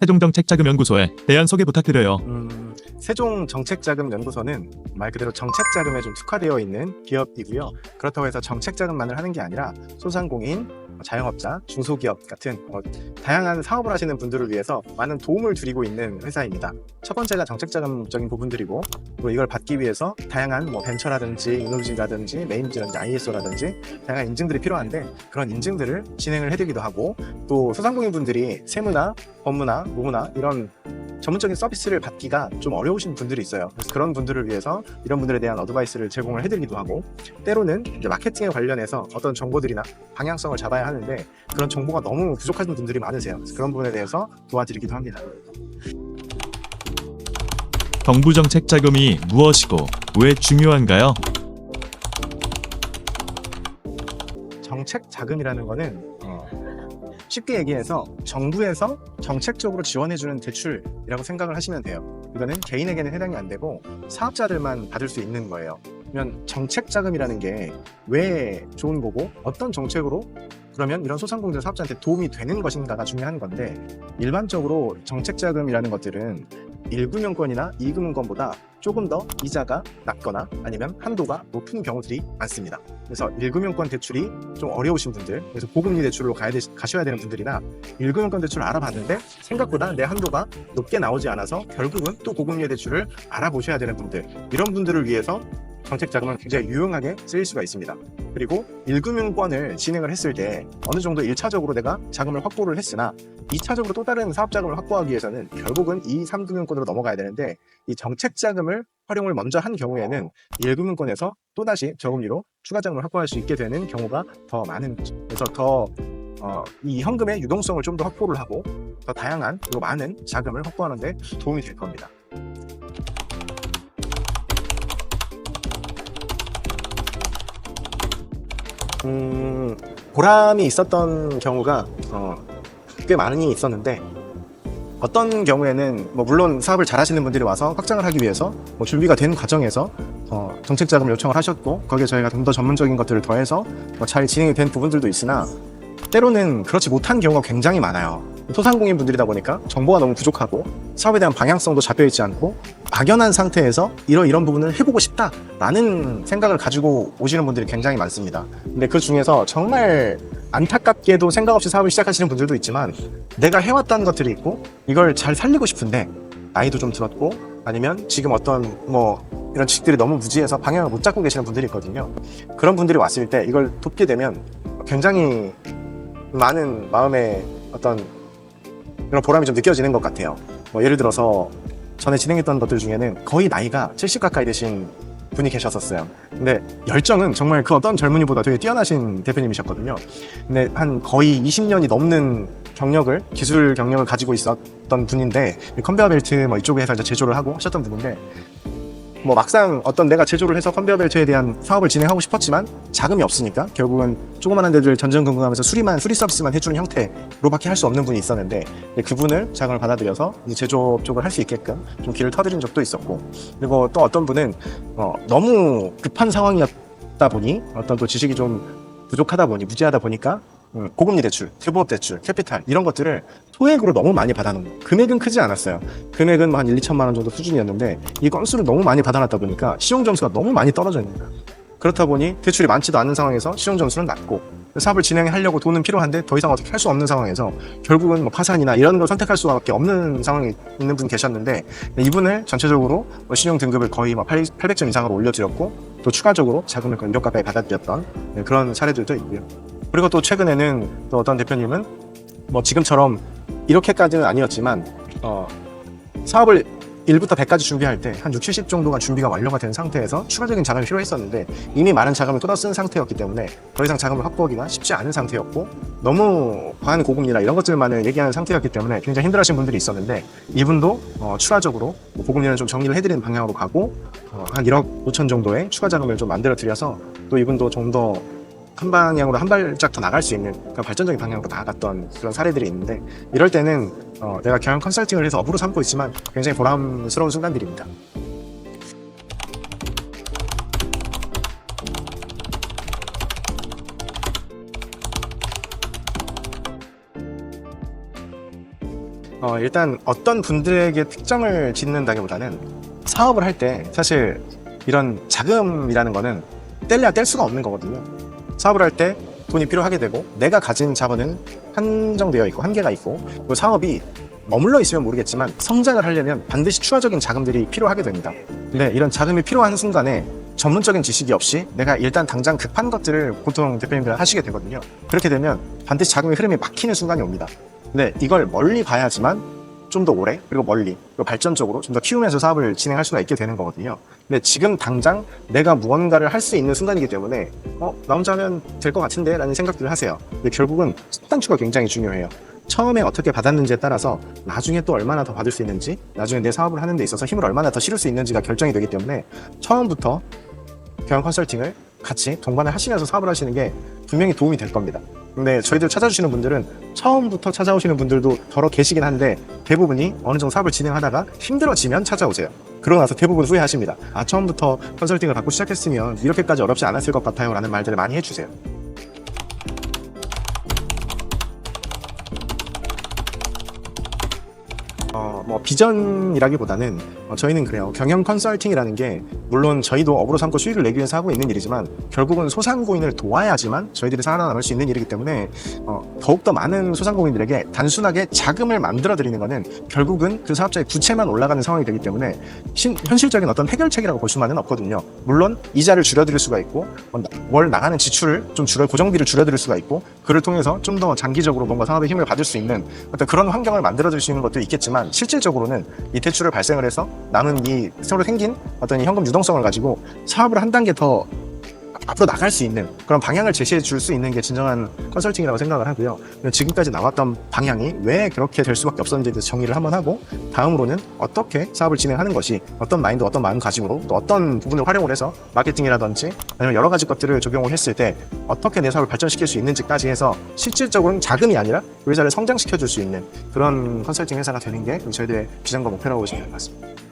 세종정책자금연구소에 대한 소개 부탁드려요. 세종정책자금연구소는 말 그대로 정책자금에 좀 특화되어 있는 기업이고요. 그렇다고 해서 정책자금만을 하는 게 아니라 소상공인, 자영업자, 중소기업 같은 다양한 사업을 하시는 분들을 위해서 많은 도움을 드리고 있는 회사입니다. 첫 번째가 정책자금적인 부분들이고, 또 이걸 받기 위해서 다양한 벤처라든지 이노지라든지 메인지라든지 ISO라든지 다양한 인증들이 필요한데, 그런 인증들을 진행을 해드리기도 하고, 또 소상공인 분들이 세무나 법무나 노무나 이런 전문적인 서비스를 받기가 좀 어려우신 분들이 있어요. 그래서 그런 분들을 위해서 이런 분들에 대한 어드바이스를 제공을 해드리기도 하고, 때로는 이제 마케팅에 관련해서 어떤 정보들이나 방향성을 잡아야 하는데 그런 정보가 너무 부족하신 분들이 많으세요. 그래서 그런 부분에 대해서 도와드리기도 합니다. 정부정책자금이 무엇이고 왜 중요한가요? 정책 자금이라는 거는 쉽게 얘기해서 정부에서 정책적으로 지원해주는 대출이라고 생각을 하시면 돼요. 이거는 개인에게는 해당이 안 되고 사업자들만 받을 수 있는 거예요. 그러면 정책 자금이라는 게 왜 좋은 거고, 어떤 정책으로 그러면 이런 소상공인 사업자한테 도움이 되는 것인가가 중요한 건데, 일반적으로 정책 자금이라는 것들은 1금융권이나 2금융권보다 조금 더 이자가 낮거나 아니면 한도가 높은 경우들이 많습니다. 그래서 1금융권 대출이 좀 어려우신 분들, 그래서 고금리 대출로 가셔야 되는 분들이나 1금융권 대출을 알아봤는데 생각보다 내 한도가 높게 나오지 않아서 결국은 또 고금리 대출을 알아보셔야 되는 분들, 이런 분들을 위해서 정책자금은 굉장히 유용하게 쓰일 수가 있습니다. 그리고 1금융권을 진행을 했을 때 어느 정도 1차적으로 내가 자금을 확보를 했으나 2차적으로 또 다른 사업자금을 확보하기 위해서는 결국은 2, 3금융권으로 넘어가야 되는데, 이 정책자금을 활용을 먼저 한 경우에는 1금융권에서 또다시 저금리로 추가 자금을 확보할 수 있게 되는 경우가 더 많은 거죠. 그래서 이 현금의 유동성을 좀 더 확보를 하고 더 다양한 그리고 많은 자금을 확보하는 데 도움이 될 겁니다. 보람이 있었던 경우가 꽤 많이 있었는데, 어떤 경우에는 물론 사업을 잘 하시는 분들이 와서 확장을 하기 위해서 준비가 된 과정에서 정책자금을 요청을 하셨고, 거기에 저희가 좀 더 전문적인 것들을 더해서 잘 진행이 된 부분들도 있으나, 때로는 그렇지 못한 경우가 굉장히 많아요. 소상공인 분들이다 보니까 정보가 너무 부족하고 사업에 대한 방향성도 잡혀있지 않고 막연한 상태에서 이런 부분을 해보고 싶다라는 생각을 가지고 오시는 분들이 굉장히 많습니다. 근데 그 중에서 정말 안타깝게도 생각 없이 사업을 시작하시는 분들도 있지만, 내가 해왔다는 것들이 있고 이걸 잘 살리고 싶은데 나이도 좀 들었고 아니면 지금 어떤 이런 지식들이 너무 무지해서 방향을 못 잡고 계시는 분들이 있거든요. 그런 분들이 왔을 때 이걸 돕게 되면 굉장히 많은 마음의 어떤 그런 보람이 좀 느껴지는 것 같아요. 예를 들어서 전에 진행했던 것들 중에는 거의 나이가 70 가까이 되신 분이 계셨었어요. 근데 열정은 정말 그 어떤 젊은이보다 되게 뛰어나신 대표님이셨거든요. 근데 한 거의 20년이 넘는 기술 경력을 가지고 있었던 분인데, 컨베어 벨트 이쪽에 해서 이제 제조를 하고 하셨던 분인데, 막상 내가 제조를 해서 컨베어 벨트에 대한 사업을 진행하고 싶었지만 자금이 없으니까 결국은 조그만한 데들 전전긍긍하면서 수리 서비스만 해주는 형태로밖에 할 수 없는 분이 있었는데, 그분을 자금을 받아들여서 제조 쪽을 할 수 있게끔 좀 길을 터드린 적도 있었고, 그리고 또 어떤 분은 너무 급한 상황이었다 보니, 어떤 또 지식이 좀 부족하다 보니, 무지하다 보니까 고금리 대출, 대부업 대출, 캐피탈 이런 것들을 소액으로 너무 많이 받아놓은 거예요. 금액은 크지 않았어요. 금액은 한 1, 2천만 원 정도 수준이었는데 이 건수를 너무 많이 받아놨다 보니까 시용 점수가 너무 많이 떨어져 있는 거예요. 그렇다 보니 대출이 많지도 않은 상황에서 시용 점수는 낮고, 사업을 진행하려고 돈은 필요한데 더 이상 어떻게 할 수 없는 상황에서 결국은 파산이나 이런 걸 선택할 수밖에 없는 상황에 있는 분 계셨는데, 이분을 전체적으로 신용 등급을 거의 800점 이상으로 올려드렸고, 또 추가적으로 자금을 1억 가까이 받아들였던 그런 사례들도 있고요. 그리고 또 최근에는 또 어떤 대표님은 지금처럼 이렇게까지는 아니었지만 사업을 1부터 100까지 준비할 때 한 60, 70 정도가 준비가 완료가 된 상태에서 추가적인 자금이 필요했었는데, 이미 많은 자금을 쏟아 쓴 상태였기 때문에 더 이상 자금을 확보하기가 쉽지 않은 상태였고, 너무 과한 고금리나 이런 것들만을 얘기하는 상태였기 때문에 굉장히 힘들어하시는 분들이 있었는데, 이분도 추가적으로 고금리는 좀 정리를 해드리는 방향으로 가고 한 1억 5천 정도의 추가 자금을 좀 만들어 드려서 또 이분도 좀 더 한 방향으로 한 발짝 더 나갈 수 있는 그런 발전적인 방향으로 나아갔던 그런 사례들이 있는데, 이럴 때는 내가 경영 컨설팅을 해서 업으로 삼고 있지만 굉장히 보람스러운 순간들입니다. 일단 어떤 분들에게 특정을 짓는다기보다는 사업을 할 때 사실 이런 자금이라는 거는 뗄래야 뗄 수가 없는 거거든요. 사업을 할 때 돈이 필요하게 되고 내가 가진 자본은 한정되어 있고 한계가 있고 그리고 사업이 머물러 있으면 모르겠지만 성장을 하려면 반드시 추가적인 자금들이 필요하게 됩니다. 근데 이런 자금이 필요한 순간에 전문적인 지식이 없이 내가 일단 당장 급한 것들을 보통 대표님들은 하시게 되거든요. 그렇게 되면 반드시 자금의 흐름이 막히는 순간이 옵니다. 근데 이걸 멀리 봐야지만 좀 더 오래 그리고 멀리 그리고 발전적으로 좀 더 키우면서 사업을 진행할 수가 있게 되는 거거든요. 근데 지금 당장 내가 무언가를 할 수 있는 순간이기 때문에 나 혼자 하면 될 것 같은데 라는 생각들을 하세요. 근데 결국은 단추가 굉장히 중요해요. 처음에 어떻게 받았는지에 따라서 나중에 또 얼마나 더 받을 수 있는지, 나중에 내 사업을 하는 데 있어서 힘을 얼마나 더 실을 수 있는지가 결정이 되기 때문에 처음부터 경영 컨설팅을 같이 동반을 하시면서 사업을 하시는 게 분명히 도움이 될 겁니다. 근데 저희들 찾아주시는 분들은 처음부터 찾아오시는 분들도 더러 계시긴 한데 대부분이 어느 정도 사업을 진행하다가 힘들어지면 찾아오세요. 그러고 나서 대부분 후회하십니다. 처음부터 컨설팅을 받고 시작했으면 이렇게까지 어렵지 않았을 것 같아요 라는 말들을 많이 해주세요. 비전이라기보다는 저희는 그래요. 경영 컨설팅이라는 게 물론 저희도 업으로 삼고 수익을 내기 위해서 하고 있는 일이지만 결국은 소상공인을 도와야지만 저희들이 살아남을 수 있는 일이기 때문에 더욱더 많은 소상공인들에게 단순하게 자금을 만들어 드리는 거는 결국은 그 사업자의 부채만 올라가는 상황이 되기 때문에 현실적인 어떤 해결책이라고 볼 수만은 없거든요. 물론 이자를 줄여드릴 수가 있고 월 나가는 지출을 좀 고정비를 줄여드릴 수가 있고 그를 통해서 좀 더 장기적으로 뭔가 사업에 힘을 받을 수 있는 어떤 그런 환경을 만들어 줄 수 있는 것도 있겠지만 실질적으로는 이 대출을 발생을 해서 남은 이 새로 생긴 어떤 이 현금 유동성을 가지고 사업을 한 단계 더 앞으로 나갈 수 있는 그런 방향을 제시해 줄 수 있는 게 진정한 컨설팅이라고 생각을 하고요. 지금까지 나왔던 방향이 왜 그렇게 될 수밖에 없었는지에 대해서 정의를 한번 하고 다음으로는 어떻게 사업을 진행하는 것이 어떤 마인드, 어떤 마음가짐으로 또 어떤 부분을 활용을 해서 마케팅이라든지 아니면 여러 가지 것들을 적용을 했을 때 어떻게 내 사업을 발전시킬 수 있는지까지 해서 실질적으로는 자금이 아니라 그 회사를 성장시켜 줄 수 있는 그런 컨설팅 회사가 되는 게 저희들의 비전과 목표라고 보시면 될 것 같습니다.